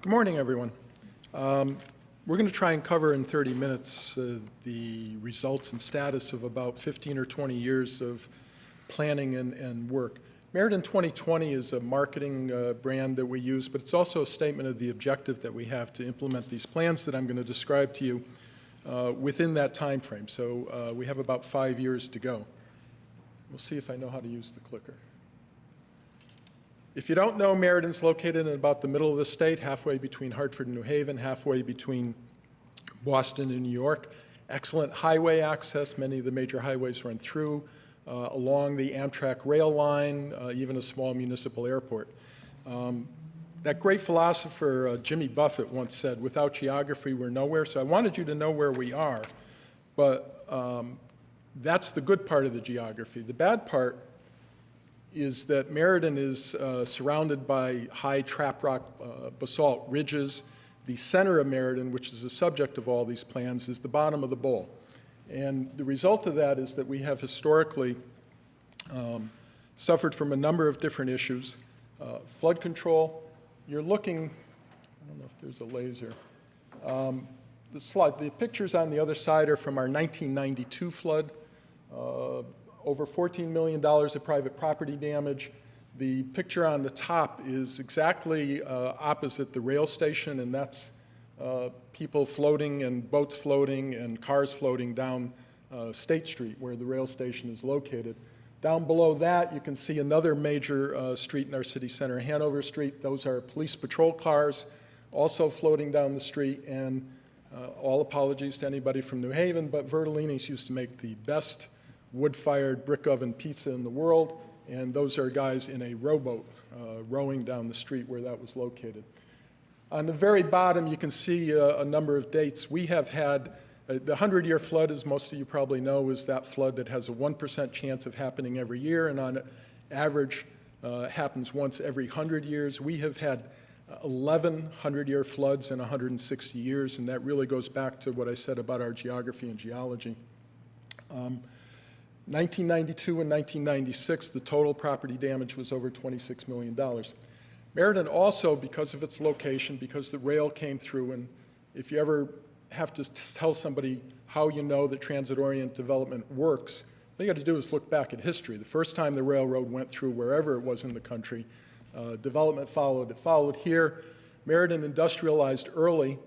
Good morning, everyone. We're going to try and cover in 30 minutes the results and status of about 15 or 20 years of planning and work. Meriden 2020 is a marketing brand that we use, but it's also a statement of the objective that we have to implement these plans that I'm going to describe to you within that time frame. So we have about 5 years to go. We'll see if I know how to use the clicker. If you don't know, Meriden's located in about the middle of the state, halfway between Hartford and New Haven, halfway between Boston and New York. Excellent highway access. Many of the major highways run through, along the Amtrak rail line, even a small municipal airport. That great philosopher, Jimmy Buffett, once said, "Without geography, we're nowhere." So I wanted you to know where we are, but that's the good part of the geography. The bad part is that Meriden is surrounded by high trap rock basalt ridges. The center of Meriden, which is the subject of all these plans, is the bottom of the bowl. And the result of that is that we have historically suffered from a number of different issues. Flood control, you're looking, I don't know if there's a laser. The pictures on the other side are from our 1992 flood. Over $14 million of private property damage. The picture on the top is exactly opposite the rail station, and that's people floating and boats floating and cars floating down State Street, where the rail station is located. Down below that, you can see another major street in our city center, Hanover Street. Those are police patrol cars also floating down the street, and all apologies to anybody from New Haven, but Burdeleski's used to make the best wood-fired brick oven pizza in the world, and those are guys in a rowboat rowing down the street where that was located. On the very bottom, you can see a number of dates. We have had the 100-year flood, as most of you probably know, is that flood that has a 1% chance of happening every year, and on average happens once every 100 years. We have had 11 100-year floods in 160 years, and that really goes back to what I said about our geography and geology. 1992 and 1996, the total property damage was over $26 million. Meriden also, because of its location, because the rail came through, and if you ever have to tell somebody how you know that transit-oriented development works, all you got to do is look back at history. The first time the railroad went through wherever it was in the country, development followed. It followed here. Meriden industrialized early.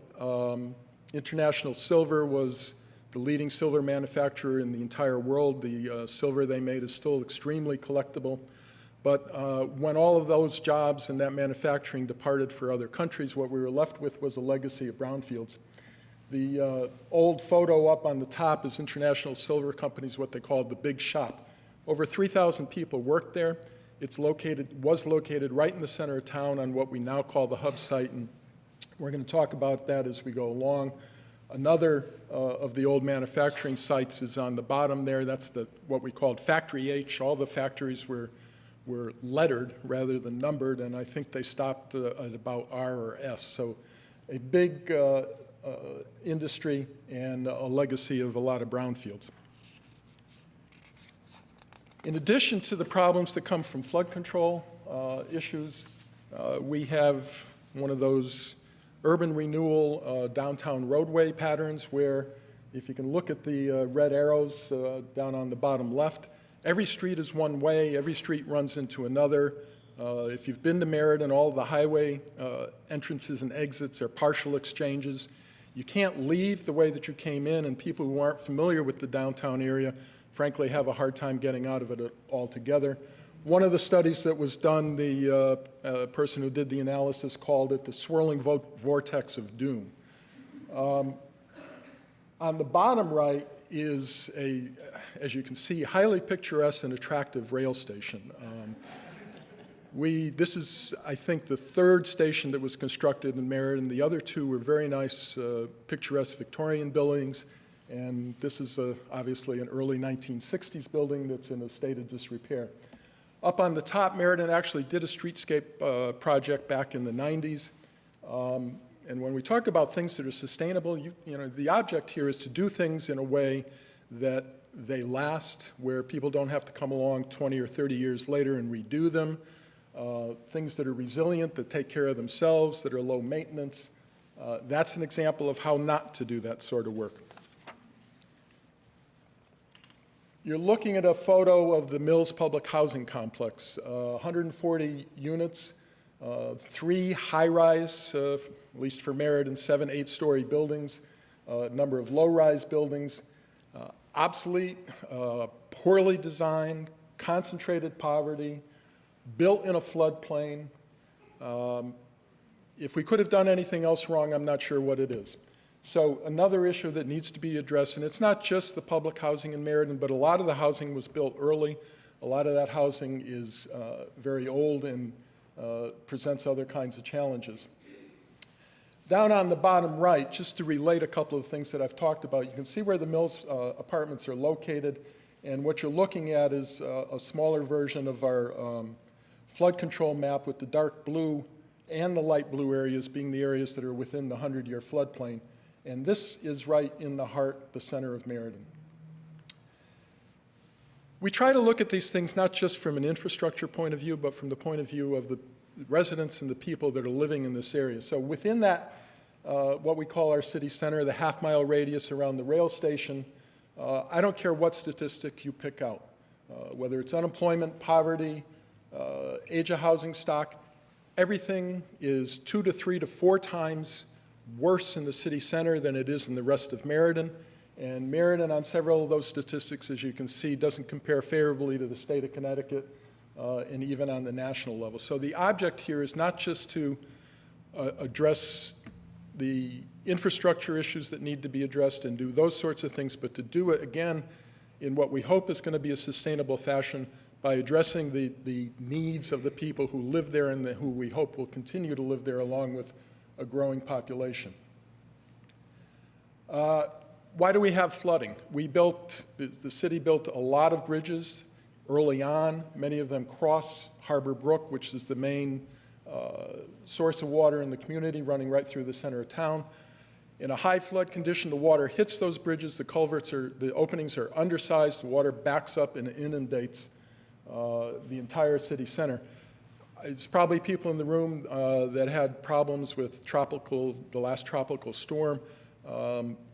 International Silver was the leading silver manufacturer in the entire world. The silver they made is still extremely collectible. But when all of those jobs and that manufacturing departed for other countries, what we were left with was a legacy of brownfields. The old photo up on the top is International Silver Company's what they called the big shop. Over 3,000 people worked there. Was located right in the center of town on what we now call the hub site, and we're going to talk about that as we go along. Another of the old manufacturing sites is on the bottom there. That's what we called Factory H. All the factories were lettered rather than numbered, and I think they stopped at about R or S. So a big industry and a legacy of a lot of brownfields. In addition to the problems that come from flood control issues, we have one of those urban renewal downtown roadway patterns where, if you can look at the red arrows down on the bottom left, every street is one way, every street runs into another. If you've been to Meriden, all the highway entrances and exits are partial exchanges. You can't leave the way that you came in, and people who aren't familiar with the downtown area, frankly, have a hard time getting out of it altogether. One of the studies that was done, the person who did the analysis called it the swirling vortex of doom. On the bottom right is as you can see, highly picturesque and attractive rail station. This is, I think, the third station that was constructed in Meriden. The other two were very nice, picturesque Victorian buildings, and this is obviously an early 1960s building that's in a state of disrepair. Up on the top, Meriden actually did a streetscape project back in the 90s. And when we talk about things that are sustainable, the object here is to do things in a way that they last, where people don't have to come along 20 or 30 years later and redo them. things that are resilient, that take care of themselves, that are low maintenance. That's an example of how not to do that sort of work. You're looking at a photo of the Mills Public Housing Complex, 140 units, 3 high-rise, at least for Meriden, 7 8-story buildings, a number of low-rise buildings, obsolete, poorly designed, concentrated poverty, built in a floodplain. If we could have done anything else wrong, I'm not sure what it is. So another issue that needs to be addressed, and it's not just the public housing in Meriden, but a lot of the housing was built early. A lot of that housing is very old and presents other kinds of challenges. Down on the bottom right, just to relate a couple of things that I've talked about, you can see where the Mills apartments are located, and what you're looking at is a smaller version of our flood control map with the dark blue and the light blue areas being the areas that are within the 100-year floodplain. And this is right in the heart, the center of Meriden. We try to look at these things not just from an infrastructure point of view, but from the point of view of the residents and the people that are living in this area. So within that, what we call our city center, the half-mile radius around the rail station, I don't care what statistic you pick out, whether it's unemployment, poverty, age of housing stock, everything is 2 to 3 to 4 times worse in the city center than it is in the rest of Meriden. And Meriden, on several of those statistics, as you can see, doesn't compare favorably to the state of Connecticut and even on the national level. So the object here is not just to address the infrastructure issues that need to be addressed and do those sorts of things, but to do it, again, in what we hope is going to be a sustainable fashion by addressing the needs of the people who live there and who we hope will continue to live there along with a growing population. Why do we have flooding? The city built a lot of bridges early on. Many of them cross Harper Brook, which is the main source of water in the community, running right through the center of town. In a high flood condition, the water hits those bridges, the openings are undersized, the water backs up and inundates the entire city center. It's probably people in the room that had problems with the last tropical storm.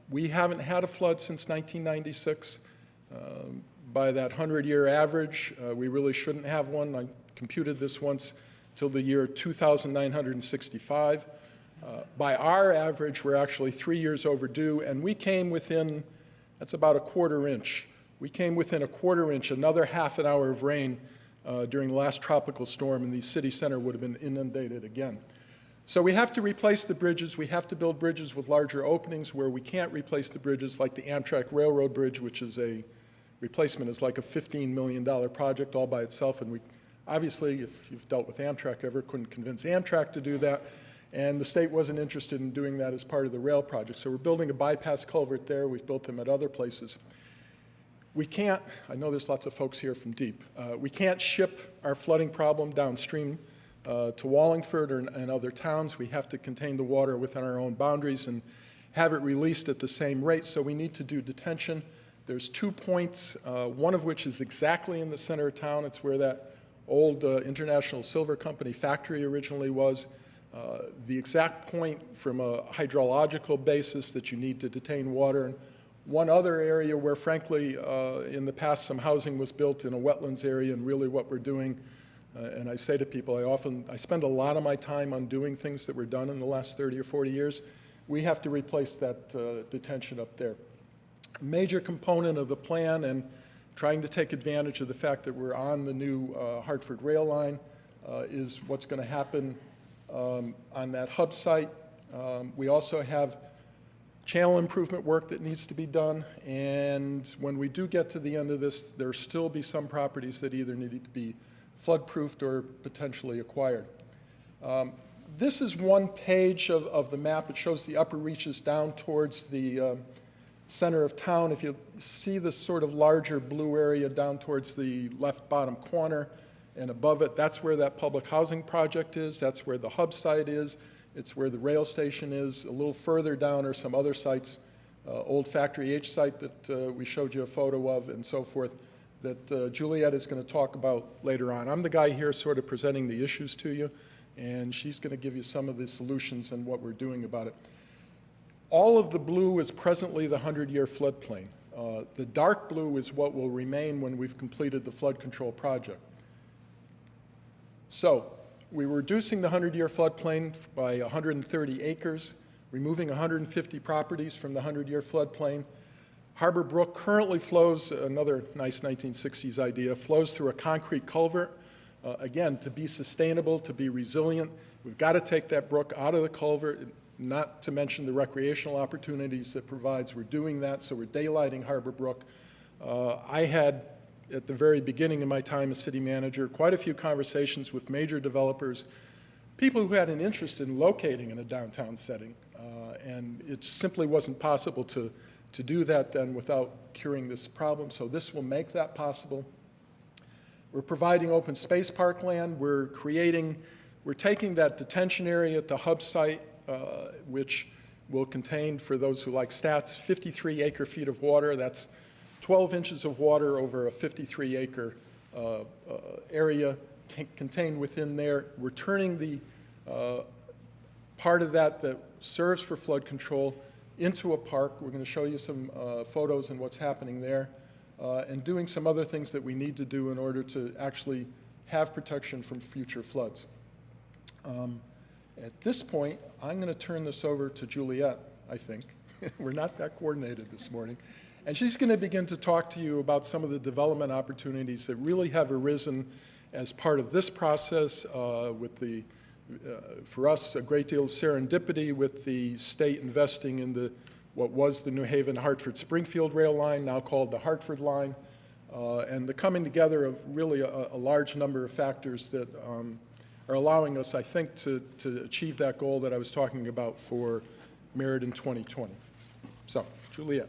We haven't had a flood since 1996. By that 100-year average, we really shouldn't have one. I computed this once till the year 2965. By our average, we're actually 3 years overdue, and we came within, that's about a 1/4 inch. We came within a 1/4 inch, another half an hour of rain during the last tropical storm, and the city center would have been inundated again. So we have to replace the bridges. We have to build bridges with larger openings. Where we can't replace the bridges, like the Amtrak Railroad Bridge, which is replacement is like a $15 million project all by itself, and we obviously, if you've dealt with Amtrak ever, couldn't convince Amtrak to do that, and the state wasn't interested in doing that as part of the rail project. So we're building a bypass culvert there. We've built them at other places. We can't, I know there's lots of folks here from deep, we can't ship our flooding problem downstream to Wallingford and other towns. We have to contain the water within our own boundaries and have it released at the same rate, so we need to do detention. There's 2 points, one of which is exactly in the center of town. It's where that old International Silver Company factory originally was. The exact point from a hydrological basis that you need to detain water. And one other area where, frankly, in the past some housing was built in a wetlands area, and really what we're doing, and I say to people, I spend a lot of my time on doing things that were done in the last 30 or 40 years. We have to replace that detention up there. A major component of the plan, and trying to take advantage of the fact that we're on the new Hartford rail line, is what's going to happen on that hub site. We also have channel improvement work that needs to be done, and when we do get to the end of this, there'll still be some properties that either need to be flood-proofed or potentially acquired. This is one page of the map. It shows the upper reaches down towards the center of town. If you see this sort of larger blue area down towards the left bottom corner and above it, that's where that public housing project is. That's where the hub site is. It's where the rail station is. A little further down are some other sites, old Factory H site that we showed you a photo of and so forth. that Juliet is going to talk about later on. I'm the guy here sort of presenting the issues to you, and she's going to give you some of the solutions and what we're doing about it. All of the blue is presently the 100-year floodplain. The dark blue is what will remain when we've completed the flood control project. So we're reducing the 100-year floodplain by 130 acres, removing 150 properties from the 100-year floodplain. Harbor Brook currently flows, another nice 1960s idea, flows through a concrete culvert. Again, to be sustainable, to be resilient, we've got to take that brook out of the culvert, not to mention the recreational opportunities it provides. We're doing that, so we're daylighting Harbor Brook. I had, at the very beginning of my time as city manager, quite a few conversations with major developers, people who had an interest in locating in a downtown setting, and it simply wasn't possible to do that then without curing this problem, so this will make that possible. We're providing open space parkland. We're taking that detention area at the hub site, which will contain, for those who like stats, 53 acre-feet of water. That's 12 inches of water over a 53-acre area contained within there. We're turning the part of that serves for flood control into a park. We're going to show you some photos and what's happening there, and doing some other things that we need to do in order to actually have protection from future floods. At this point, I'm going to turn this over to Juliet, I think. We're not that coordinated this morning. And she's going to begin to talk to you about some of the development opportunities that really have arisen as part of this process with the for us, a great deal of serendipity with the state investing in what was the New Haven-Hartford-Springfield rail line, now called the Hartford Line, and the coming together of really a large number of factors that are allowing us, I think, to achieve that goal that I was talking about for Meriden 2020. So, Juliet.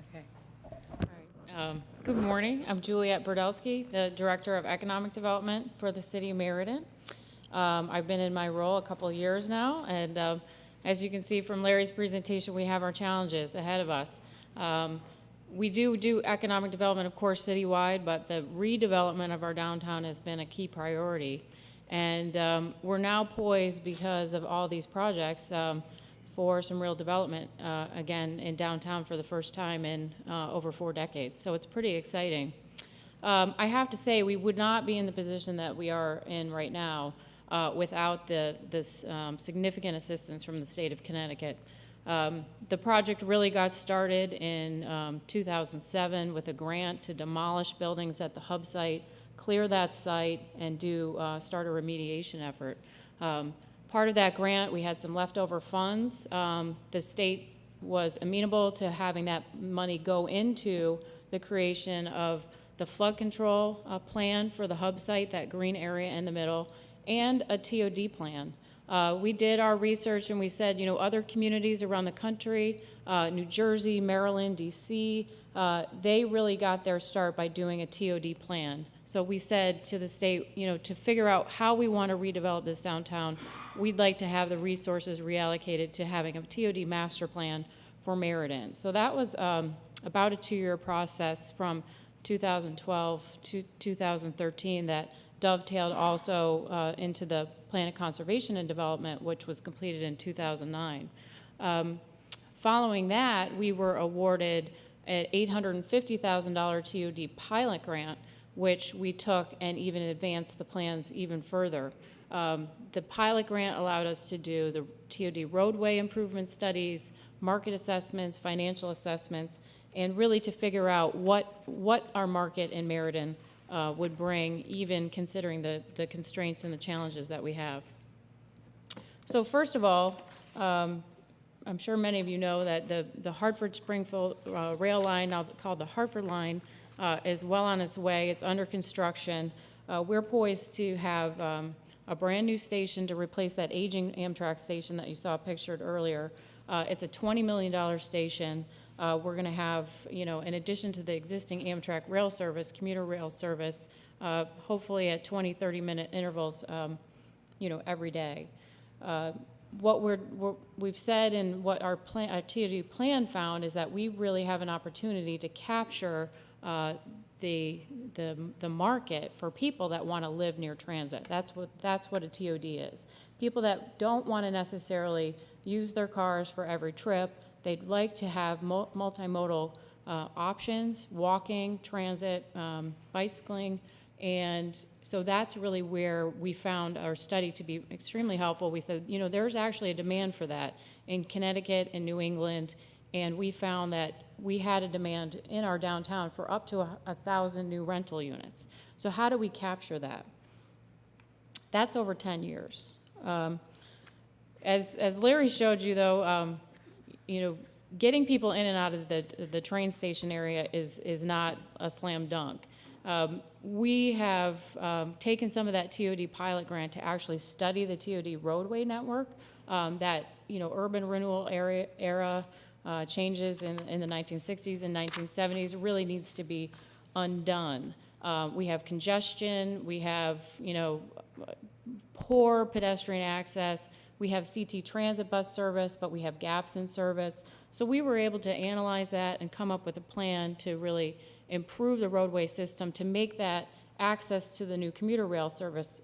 Okay. All right. Good morning. I'm Juliet Burdeleski, the Director of Economic Development for the City of Meriden. I've been in my role a couple of years now, and as you can see from Larry's presentation, we have our challenges ahead of us. We do economic development, of course, citywide, but the redevelopment of our downtown has been a key priority. And we're now poised, because of all these projects, for some real development, again, in downtown for the first time in over 4 decades. So it's pretty exciting. I have to say, we would not be in the position that we are in right now without this significant assistance from the state of Connecticut. The project really got started in 2007 with a grant to demolish buildings at the hub site, clear that site, and start a remediation effort. Part of that grant, we had some leftover funds. The state was amenable to having that money go into the creation of the flood control plan for the hub site, that green area in the middle, and a TOD plan. We did our research and we said, other communities around the country, New Jersey, Maryland, DC, they really got their start by doing a TOD plan. So we said to the state, to figure out how we want to redevelop this downtown, we'd like to have the resources reallocated to having a TOD master plan for Meriden. So that was about a 2-year process from 2012 to 2013 that dovetailed also into the Plan of Conservation and Development, which was completed in 2009. Following that, we were awarded an $850,000 TOD pilot grant, which we took and even advanced the plans even further. The pilot grant allowed us to do the TOD roadway improvement studies, market assessments, financial assessments, and really to figure out what our market in Meriden would bring, even considering the constraints and the challenges that we have. So first of all, I'm sure many of you know that the Hartford-Springfield rail line, now called the Harper Line, is well on its way. It's under construction. We're poised to have a brand new station to replace that aging Amtrak station that you saw pictured earlier. It's a $20 million station. We're going to have, in addition to the existing Amtrak rail service, commuter rail service, hopefully at 20, 30-minute intervals, every day. what we've said and what our TOD plan found is that we really have an opportunity to capture the market for people that want to live near transit. That's what a TOD is. People that don't want to necessarily use their cars for every trip. They'd like to have multimodal options, walking, transit, bicycling, and so that's really where we found our study to be extremely helpful. We said, you know, there's actually a demand for that in Connecticut and New England, and we found that we had a demand in our downtown for up to 1,000 new rental units. So how do we capture that? That's over 10 years. As Larry showed you, though, you know, getting people in and out of the train station area is not a slam dunk. We have taken some of that TOD pilot grant to actually study the TOD roadway network. That, you know, urban renewal era changes in the 1960s and 1970s really needs to be undone. We have congestion, we have, you know, poor pedestrian access, we have CT transit bus service, but we have gaps in service. So we were able to analyze that and come up with a plan to really improve the roadway system to make that access to the new commuter rail service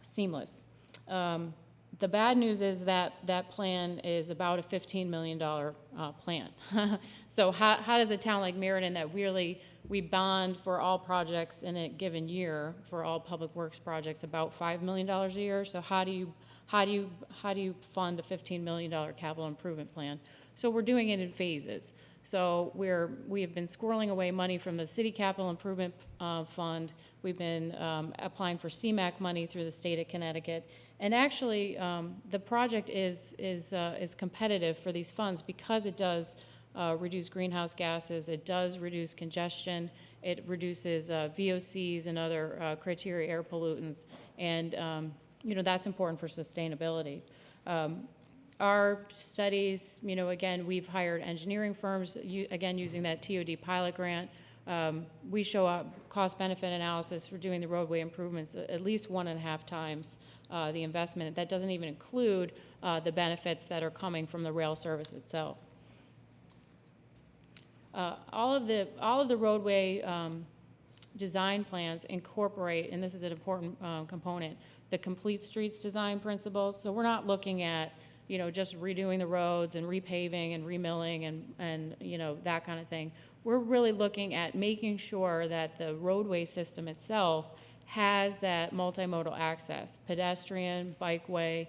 seamless. The bad news is that that plan is about a $15 million plan. So how does a town like Meriden that really, we bond for all projects in a given year, for all public works projects, about $5 million a year? So how do you fund a $15 million capital improvement plan? So we're doing it in phases. So we have been squirreling away money from the city capital improvement fund. We've been applying for CMAQ money through the state of Connecticut. And actually, the project is competitive for these funds because it does reduce greenhouse gases, it does reduce congestion, it reduces VOCs and other criteria air pollutants, and you know, that's important for sustainability. Our studies, you know, again, we've hired engineering firms, again, using that TOD pilot grant. We show up cost-benefit analysis for doing the roadway improvements at least 1.5 times the investment. That doesn't even include the benefits that are coming from the rail service itself. All of the roadway design plans incorporate, and this is an important component, the complete streets design principles. So we're not looking at, you know, just redoing the roads and repaving and remilling and you know, that kind of thing. We're really looking at making sure that the roadway system itself has that multimodal access, pedestrian, bikeway,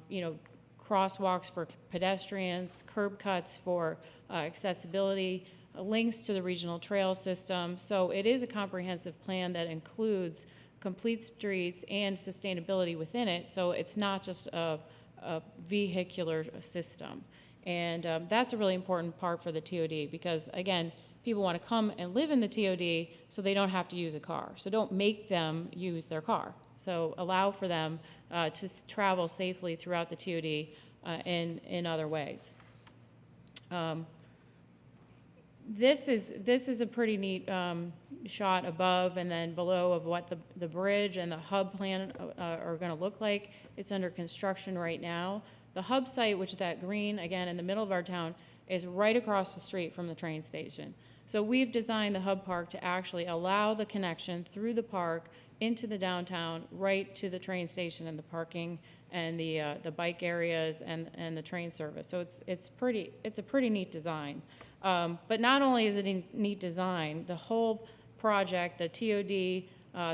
you know, crosswalks for pedestrians, curb cuts for accessibility, links to the regional trail system. So it is a comprehensive plan that includes complete streets and sustainability within it. So it's not just a vehicular system. And that's a really important part for the TOD because, again, people want to come and live in the TOD so they don't have to use a car. So don't make them use their car. So allow for them to travel safely throughout the TOD in other ways. This is a pretty neat shot above and then below of what the bridge and the hub plan are going to look like. It's under construction right now. The hub site, which is that green, again, in the middle of our town, is right across the street from the train station. So we've designed the hub park to actually allow the connection through the park into the downtown, right to the train station and the parking and the bike areas and the train service. So it's a pretty neat design. But not only is it a neat design, the whole project, the TOD,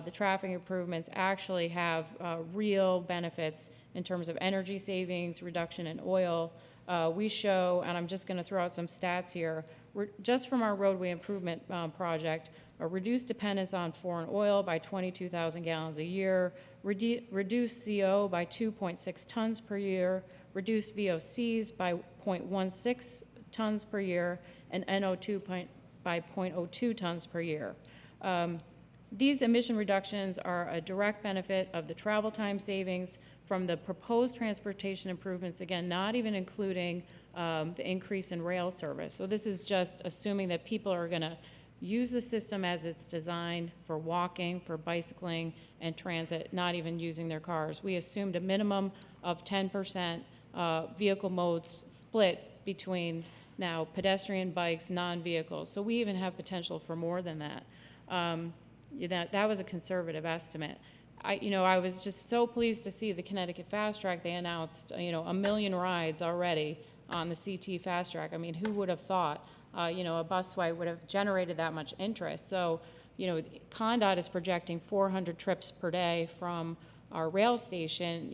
the traffic improvements actually have real benefits in terms of energy savings, reduction in oil. We show, and I'm just going to throw out some stats here, just from our roadway improvement project, a reduced dependence on foreign oil by 22,000 gallons a year, reduced CO by 2.6 tons per year, reduced VOCs by 0.16 tons per year, and NO2 by 0.02 tons per year. These emission reductions are a direct benefit of the travel time savings from the proposed transportation improvements, again, not even including the increase in rail service. So this is just assuming that people are going to use the system as it's designed for walking, for bicycling, and transit, not even using their cars. We assumed a minimum of 10% vehicle modes split between now pedestrian, bikes, non-vehicles. So we even have potential for more than that. That was a conservative estimate. I was just so pleased to see the Connecticut Fast Track. They announced, 1 million rides already on the CT Fast Track. I mean, who would have thought, a bus swipe would have generated that much interest? So, ConnDOT is projecting 400 trips per day from our rail station.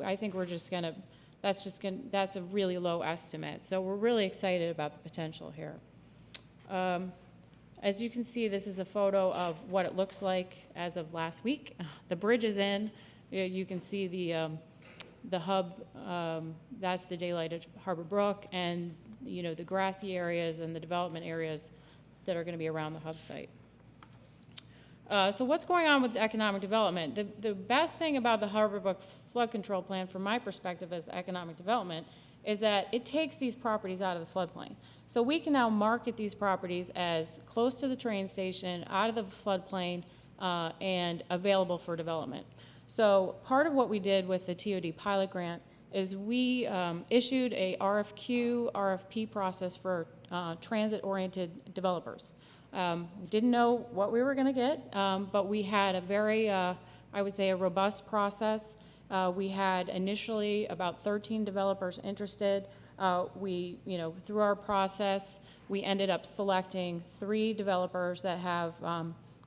I think we're just gonna, that's a really low estimate. So we're really excited about the potential here. As you can see, this is a photo of what it looks like as of last week. The bridge is in. You can see the hub, that's the daylighted Harper Brook, and the grassy areas and the development areas that are going to be around the hub site. So what's going on with economic development? The best thing about the Harper Brook flood control plan, from my perspective as economic development, is that it takes these properties out of the floodplain. So we can now market these properties as close to the train station, out of the floodplain, and available for development. So part of what we did with the TOD pilot grant is we issued a RFP process for transit-oriented developers. We didn't know what we were going to get, but we had a very, I would say, a robust process. We had initially about 13 developers interested. Through our process, we ended up selecting 3 developers that have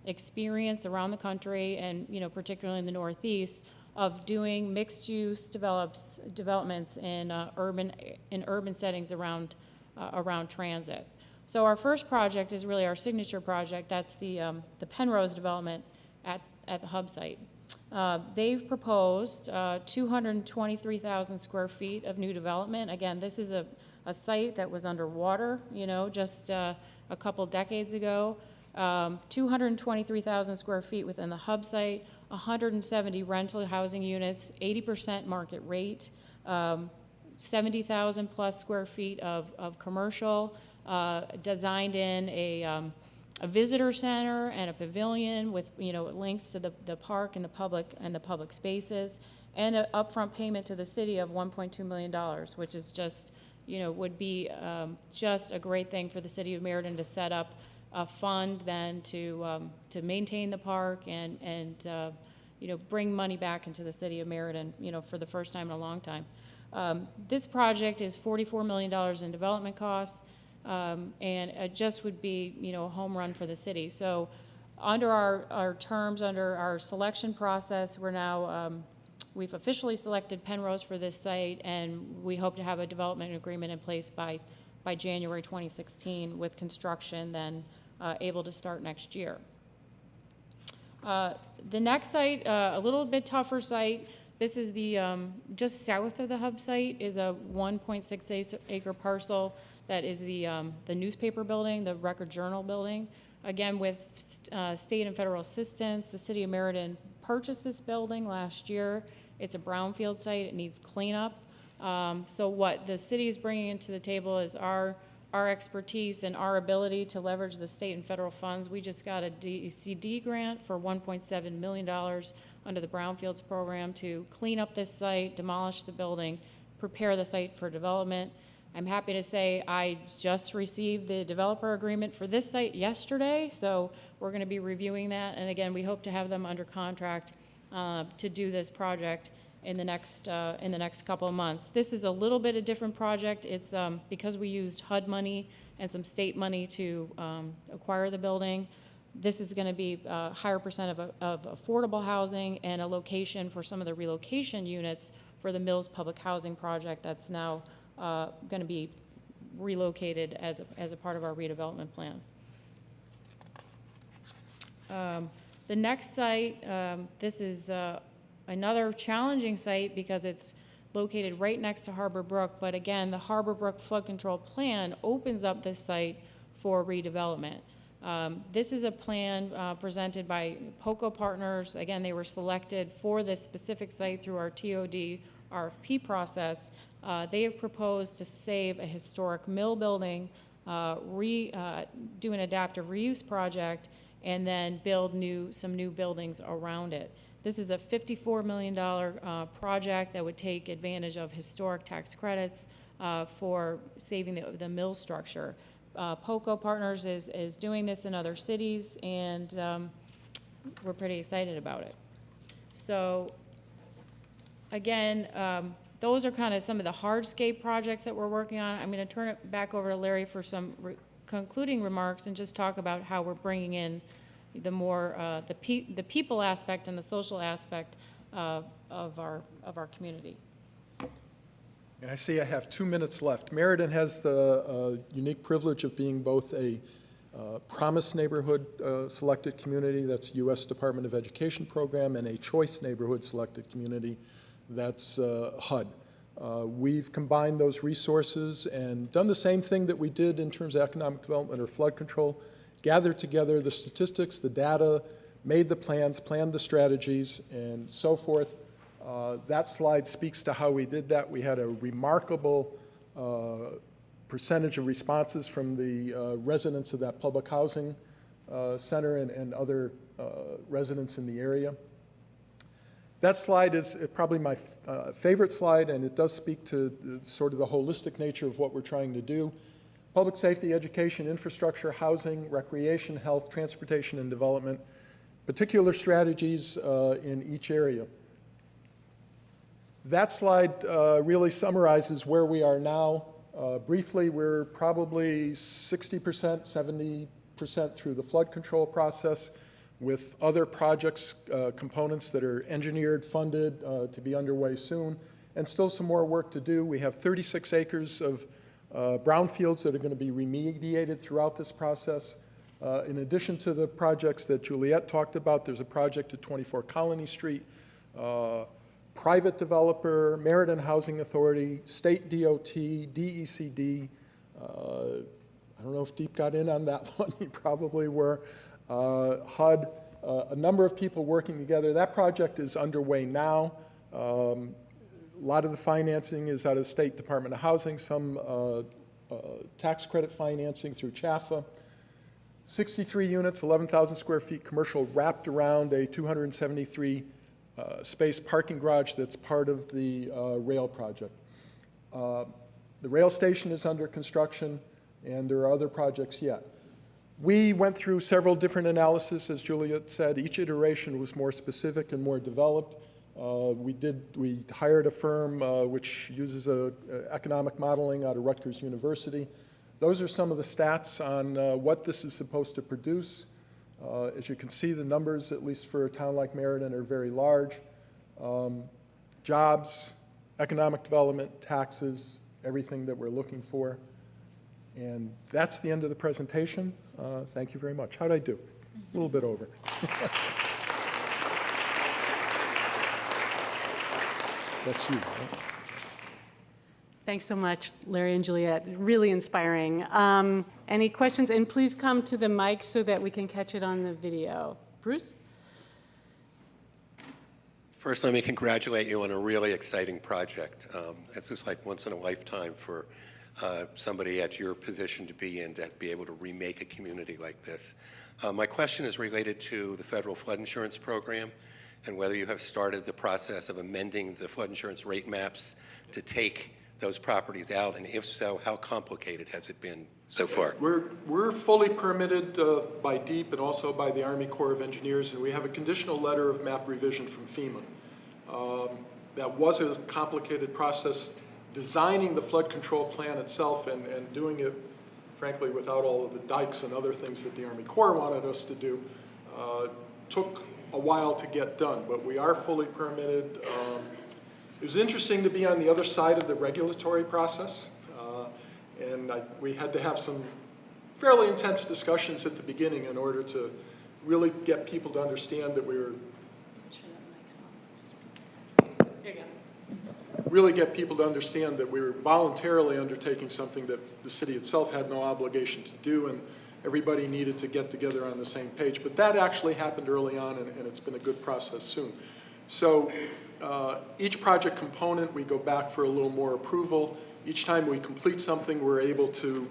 experience around the country and, particularly in the Northeast, of doing mixed-use developments in urban settings around transit. So our first project is really our signature project. That's the Penrose development at the hub site. They've proposed 223,000 square feet of new development. Again, this is a site that was underwater, just a couple decades ago. 223,000 square feet within the hub site, 170 rental housing units, 80% market rate, 70,000 plus square feet of commercial, designed in a visitor center and a pavilion with links to the park and the public spaces, and an upfront payment to the city of $1.2 million, which is just would be just a great thing for the city of Meriden to set up a fund then to maintain the park and bring money back into the city of Meriden for the first time in a long time. This project is $44 million in development costs. And it just would be, a home run for the city. So under our terms, under our selection process, we're now, we've officially selected Penrose for this site, and we hope to have a development agreement in place by January 2016, with construction then able to start next year. The next site, a little bit tougher site. This is the, just south of the hub site is a 1.6 acre parcel that is the newspaper building, the RecordJournal Building. Again, with state and federal assistance, the city of Meriden purchased this building last year. It's a brownfield site. It needs cleanup. So what the city is bringing into the table is our expertise and our ability to leverage the state and federal funds. We just got a DCD grant for $1.7 million under the Brownfields program to clean up this site, demolish the building, prepare the site for development. I'm happy to say I just received the developer agreement for this site yesterday, so we're going to be reviewing that. And again, we hope to have them under contract to do this project in the next couple of months. This is a little bit a different project. It's because we used HUD money and some state money to acquire the building. This is going to be a higher percent of affordable housing and a location for some of the relocation units for the Mills Public Housing Project that's now going to be relocated as a part of our redevelopment plan. The next site, this is another challenging site because it's located right next to Harper Brook, but again, the Harper Brook flood control plan opens up this site for redevelopment. This is a plan presented by POCO partners. Again, they were selected for this specific site through our TOD RFP process. They have proposed to save a historic mill building, do an adaptive reuse project and then build some new buildings around it. This is a $54 million project that would take advantage of historic tax credits for saving the mill structure. POCO Partners is doing this in other cities, and we're pretty excited about it. So again, those are kind of some of the hardscape projects that we're working on. I'm going to turn it back over to Larry for some concluding remarks and just talk about how we're bringing in the more the people aspect and the social aspect of our community. And I see I have 2 minutes left. Meriden has the unique privilege of being both a Promise Neighborhood Selected Community, that's U.S. Department of Education program, and a Choice Neighborhood Selected Community, that's HUD. We've combined those resources and done the same thing that we did in terms of economic development or flood control, gathered together the statistics, the data, made the plans, planned the strategies, and so forth. That slide speaks to how we did that. We had a remarkable percentage of responses from the residents of that public housing center and other residents in the area. That slide is probably my favorite slide, and it does speak to sort of the holistic nature of what we're trying to do. Public safety, education, infrastructure, housing, recreation, health, transportation, and development, particular strategies in each area. That slide really summarizes where we are now. Briefly, we're probably 60%, 70% through the flood control process, with other projects, components that are engineered, funded, to be underway soon, and still some more work to do. We have 36 acres of brownfields that are going to be remediated throughout this process. In addition to the projects that Juliet talked about, there's a project at 24 Colony Street, private developer, Meriden Housing Authority, state DOT, DECD. I don't know if Deep got in on that one. He probably were. HUD, a number of people working together. That project is underway now. A lot of the financing is out of the State Department of Housing, some tax credit financing through CHAFA. 63 units, 11,000 square feet commercial, wrapped around a 273 space parking garage that's part of the rail project. The rail station is under construction, and there are other projects yet. We went through several different analyses, as Juliet said. Each iteration was more specific and more developed. We hired a firm which uses economic modeling out of Rutgers University. Those are some of the stats on what this is supposed to produce. As you can see, the numbers, at least for a town like Meriden, are very large. Jobs, economic development, taxes, everything that we're looking for. And that's the end of the presentation. Thank you very much. How'd I do? A little bit over. That's you, right? Thanks so much, Larry and Juliet. Really inspiring. Any questions? And please come to the mic so that we can catch it on the video. Bruce? First, let me congratulate you on a really exciting project. This is like once in a lifetime for somebody at your position to be in, to be able to remake a community like this. My question is related to the federal flood insurance program and whether you have started the process of amending the flood insurance rate maps to take those properties out, and if so, how complicated has it been so far? We're fully permitted by DEEP and also by the Army Corps of Engineers, and we have a conditional letter of map revision from FEMA. That was a complicated process, designing the flood control plan itself and doing it, frankly, without all of the dikes and other things that the Army Corps wanted us to do. Took a while to get done, but we are fully permitted. It was interesting to be on the other side of the regulatory process, and we had to have some fairly intense discussions at the beginning in order to really get people to understand that we were voluntarily undertaking something that the city itself had no obligation to do, and everybody needed to get together on the same page. But that actually happened early on, and it's been a good process soon. So each project component, we go back for a little more approval. Each time we complete something, we're able to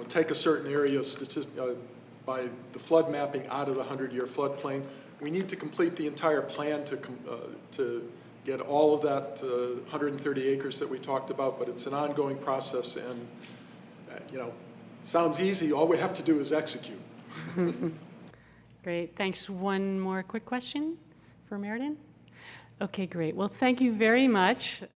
take a certain area by the flood mapping out of the 100-year floodplain. We need to complete the entire plan to get all of that 130 acres that we talked about, but it's an ongoing process, and sounds easy. All we have to do is execute. Great, thanks. One more quick question for Meriden? Okay, great. Well, thank you very much.